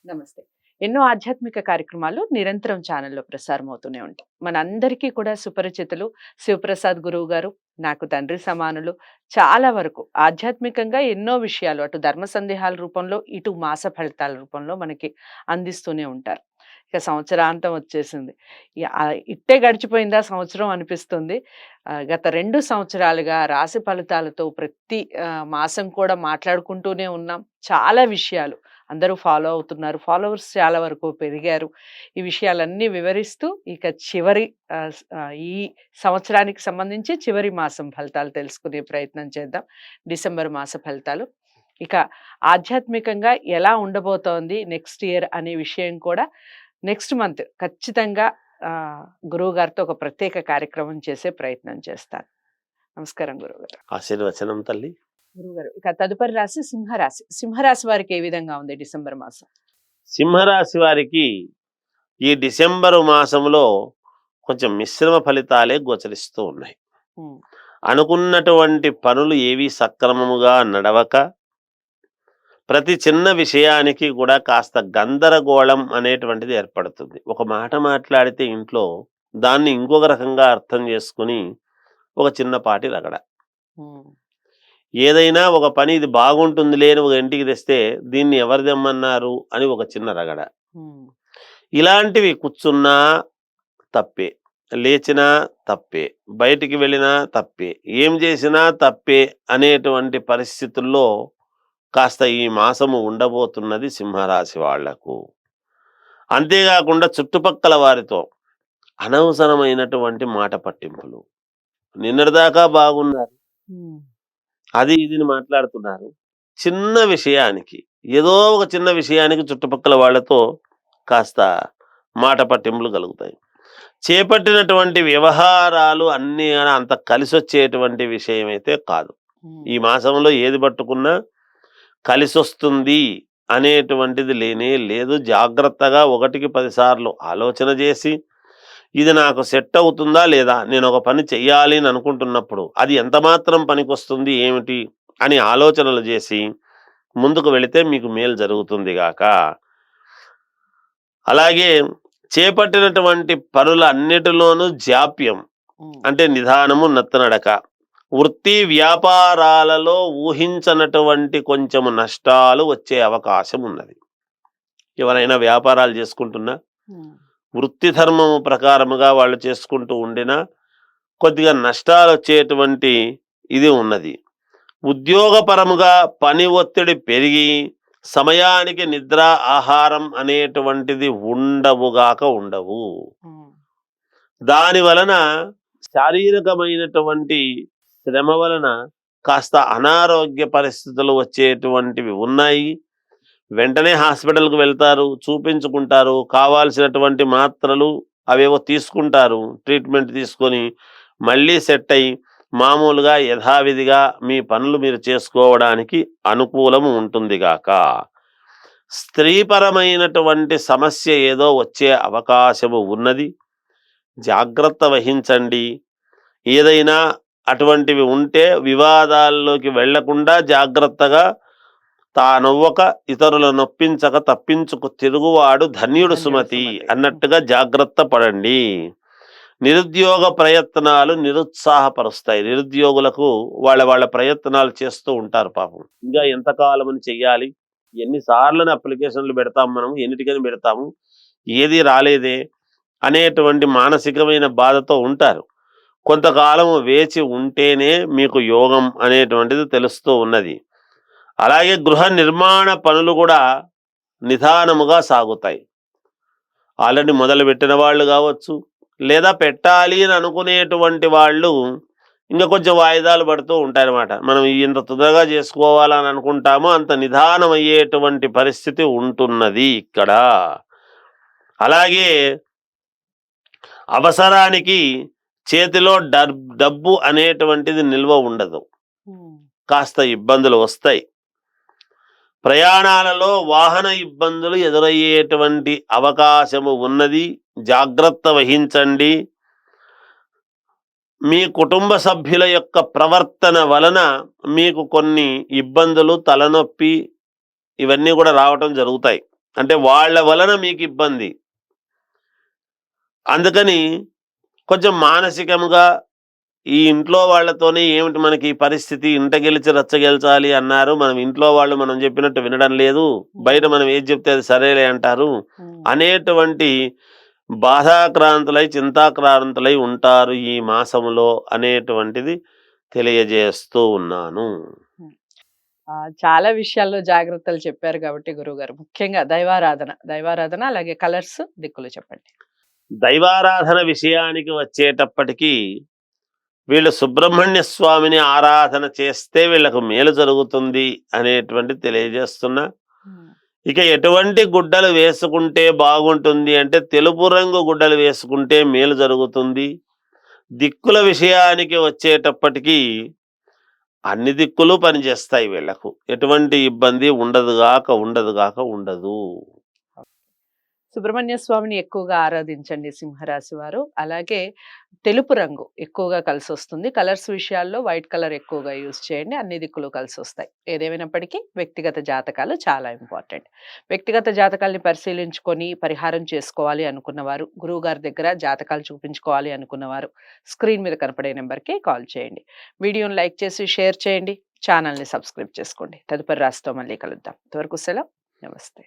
నమస్తే. ఎన్నో ఆధ్యాత్మిక కార్యక్రమాలు నిరంతరం ఛానల్‌లో ప్రసారం అవుతూనే ఉంటాయి. మనందరికీ కూడా సుపరిచితులు శివప్రసాద్ గురువు గారు, నాకు తండ్రి సమానులు. చాలా వరకు ఆధ్యాత్మికంగా ఎన్నో విషయాలు అటు ధర్మ సందేహాల రూపంలో, ఇటు మాస ఫలితాల రూపంలో మనకి అందిస్తూనే ఉంటారు. ఇక సంవత్సరాంతం వచ్చేసింది. ఇట్టే గడిచిపోయిందా సంవత్సరం అనిపిస్తుంది. గత 2 సంవత్సరాలుగా రాశి ఫలితాలతో ప్రతి మాసం కూడా మాట్లాడుకుంటూనే ఉన్నాం. చాలా విషయాలు అందరూ ఫాలో అవుతున్నారు. ఫాలోవర్స్ చాలా వరకు పెరిగారు. ఈ విషయాలన్నీ వివరిస్తూ ఇక చివరి ఈ సంవత్సరానికి సంబంధించి చివరి మాసం ఫలితాలు తెలుసుకునే ప్రయత్నం చేద్దాం. డిసెంబర్ మాస ఫలితాలు. ఇక ఆధ్యాత్మికంగా ఎలా ఉండబోతోంది నెక్స్ట్ ఇయర్ అనే విషయం కూడా నెక్స్ట్ మంత్ ఖచ్చితంగా గురువుగారితో ఒక ప్రత్యేక కార్యక్రమం చేసే ప్రయత్నం చేస్తాను. నమస్కారం గురువుగారు. ఆశీర్వచనం తల్లి. గురువుగారు, ఇక తదుపరి రాశి సింహరాశి. సింహరాశి వారికి ఏ విధంగా ఉంది డిసెంబర్ మాసం? సింహరాశి వారికి ఈ డిసెంబరు మాసంలో కొంచెం మిశ్రమ ఫలితాలే గోచరిస్తూ ఉన్నాయి. హ్మ్. అనుకున్నటువంటి పనులు ఏవి సక్రమముగా నడవక ప్రతి చిన్న విషయానికి కూడా కాస్త గందరగోళం అనేటువంటిది ఏర్పడుతుంది. ఒక మాట మాట్లాడితే ఇంట్లో దాన్ని ఇంకొక రకంగా అర్థం చేసుకుని ఒక చిన్నపాటి రగడ. హ్మ్. ఏదైనా ఒక పని ఇది బాగుంటుందిలే అని ఒక ఇంటికి తెస్తే దీన్ని ఎవరు తెమ్మన్నారు అని ఒక చిన్న రగడ. హ్మ్. ఇలాంటివి కూర్చున్నా తప్పే, లేచినా తప్పే, బయటికి వెళ్ళినా తప్పే, ఏం చేసినా తప్పే అనేటువంటి పరిస్థితుల్లో కాస్త ఈ మాసము ఉండబోతున్నది సింహరాశి వాళ్లకు. అంతేకాకుండా చుట్టుపక్కల వారితో అనవసరమైనటువంటి మాట పట్టింపులు. నిన్నటిదాకా బాగున్నారు, హ్మ్. అది ఇదిని మాట్లాడుతున్నారు. చిన్న విషయానికి, ఏదో ఒక చిన్న విషయానికి చుట్టుపక్కల వాళ్ళతో కాస్త మాట పట్టింపులు కలుగుతాయి. చేపట్టినటువంటి వ్యవహారాలు అన్నీ అంత కలిసొచ్చేటువంటి విషయం అయితే కాదు. ఈ మాసంలో ఏది పట్టుకున్నా కలిసొస్తుంది అనేటువంటిది లేనే లేదు. జాగ్రత్తగా 1కి 10 సార్లు ఆలోచన చేసి ఇది నాకు సెట్ అవుతుందా లేదా, నేను ఒక పని చెయ్యాలి అని అనుకుంటున్నప్పుడు అది ఎంత మాత్రం పనికొస్తుంది ఏమిటి అని ఆలోచనలు చేసి ముందుకు వెళితే మీకు మేలు జరుగుతుంది గాక. అలాగే చేపట్టినటువంటి పనుల అన్నిటిలోనూ జాప్యం అంటే నిదానము నత్తనడక. వృత్తి వ్యాపారాలలో ఊహించనటువంటి కొంచెము నష్టాలు వచ్చే అవకాశం ఉన్నది. ఎవరైనా వ్యాపారాలు చేసుకుంటున్నా వృత్తి ధర్మము ప్రకారముగా వాళ్ళు చేసుకుంటూ ఉండినా కొద్దిగా నష్టాలు వచ్చేటువంటి ఇది ఉన్నది. ఉద్యోగపరముగా పని ఒత్తిడి పెరిగి సమయానికి నిద్ర ఆహారం అనేటువంటిది ఉండవు. దాని వలన శారీరకమైనటువంటి శ్రమ వలన కాస్త అనారోగ్య పరిస్థితులు వచ్చేటువంటివి ఉన్నాయి. వెంటనే హాస్పిటల్కి వెళ్తారు, చూపించుకుంటారు, కావాల్సినటువంటి మాత్రలు అవేవో తీసుకుంటారు, ట్రీట్మెంట్ తీసుకొని మళ్ళీ సెట్ అయ్యి మామూలుగా యథావిధిగా మీ పనులు మీరు చేసుకోవడానికి అనుకూలము ఉంటుంది గాక. స్త్రీపరమైనటువంటి సమస్య ఏదో వచ్చే అవకాశము ఉన్నది, జాగ్రత్త వహించండి. ఏదైనా అటువంటివి ఉంటే వివాదాల్లోకి వెళ్లకుండా జాగ్రత్తగా తానొవ్వక ఇతరుల నొప్పించక తప్పించుకు తిరుగువాడు ధన్యుడు సుమతి అన్నట్టుగా జాగ్రత్త పడండి. నిరుద్యోగ ప్రయత్నాలు నిరుత్సాహపరుస్తాయి. నిరుద్యోగులకు వాళ్ళ ప్రయత్నాలు చేస్తూ ఉంటారు పాపం. ఇంకా ఎంతకాలమని చెయ్యాలి, ఎన్నిసార్లని అప్లికేషన్లు పెడతాము, మనం ఎన్నిటికని పెడతాము, ఏది రాలేదే అనేటువంటి మానసికమైన బాధతో ఉంటారు. కొంతకాలం వేచి ఉంటేనే మీకు యోగం అనేటువంటిది తెలుస్తూ ఉన్నది. అలాగే గృహ నిర్మాణ పనులు కూడా నిదానముగా సాగుతాయి. ఆల్రెడీ మొదలుపెట్టిన వాళ్ళు కావచ్చు, లేదా పెట్టాలి అని అనుకునేటువంటి వాళ్ళు ఇంకా కొంచెం వాయిదాలు పడుతూ ఉంటాయన్నమాట. మనం ఇంత తొందరగా చేసుకోవాలని అనుకుంటామో అంత నిదానం అయ్యేటువంటి పరిస్థితి ఉంటున్నది ఇక్కడ. అలాగే అవసరానికి చేతిలో డబ్బు అనేటువంటిది నిల్వ ఉండదు, కాస్త ఇబ్బందులు వస్తాయి. ప్రయాణాలలో వాహన ఇబ్బందులు ఎదురయ్యేటువంటి అవకాశము ఉన్నది, జాగ్రత్త వహించండి. మీ కుటుంబ సభ్యుల యొక్క ప్రవర్తన వలన మీకు కొన్ని ఇబ్బందులు, తలనొప్పి ఇవన్నీ కూడా రావటం జరుగుతాయి. అంటే వాళ్ళ వలన మీకు ఇబ్బంది. అందుకని కొంచెం మానసికంగా ఈ ఇంట్లో వాళ్ళతోనే ఏమిటి మనకి ఈ పరిస్థితి, ఇంట గెలిచి రచ్చ గెలచాలి అన్నారు. మనం ఇంట్లో వాళ్ళు మనం చెప్పినట్టు వినడం లేదు. బయట మనం ఏది చెప్తే అది సరేలే అంటారు. అనేటువంటి బాధాక్రాంతులై, చింతాక్రాంతులై ఉంటారు ఈ మాసములో అనేటువంటిది తెలియజేస్తూ ఉన్నాను. చాలా విషయాల్లో జాగ్రత్తలు చెప్పారు కాబట్టి గురువుగారు. ముఖ్యంగా దైవారాధన అలాగే కలర్స్, దిక్కులు చెప్పండి. దైవారాధన విషయానికి వచ్చేటప్పటికి వీళ్ళు సుబ్రహ్మణ్య స్వామిని ఆరాధన చేస్తే వీళ్ళకు మేలు జరుగుతుంది అనేటువంటిది తెలియజేస్తున్నా. హ్మ్. ఇక ఎటువంటి గుడ్డలు వేసుకుంటే బాగుంటుంది అంటే తెలుపు రంగు గుడ్డలు వేసుకుంటే మేలు జరుగుతుంది. దిక్కుల విషయానికి వచ్చేటప్పటికి అన్ని దిక్కులు పనిచేస్తాయి వీళ్ళకు. ఎటువంటి ఇబ్బంది ఉండదు. సుబ్రహ్మణ్య స్వామిని ఎక్కువగా ఆరాధించండి సింహరాశి వారు. అలాగే తెలుపు రంగు ఎక్కువగా కలిసొస్తుంది. కలర్స్ విషయాల్లో వైట్ కలర్ ఎక్కువగా యూజ్ చేయండి. అన్ని దిక్కులు కలిసొస్తాయి. ఏదేమైనప్పటికీ వ్యక్తిగత జాతకాలు చాలా ఇంపార్టెంట్. వ్యక్తిగత జాతకాల్ని పరిశీలించుకొని పరిహారం చేసుకోవాలి అనుకున్నవారు, గురువుగారి దగ్గర జాతకాలు చూపించుకోవాలి అనుకున్నవారు స్క్రీన్ మీద కనపడే నెంబర్‌కి కాల్ చేయండి. వీడియోని లైక్ చేసి షేర్ చేయండి. ఛానల్‌ని సబ్స్క్రైబ్ చేసుకోండి. తదుపరి రాశితో మళ్ళీ కలుద్దాం. అంతవరకు సెలవు. నమస్తే.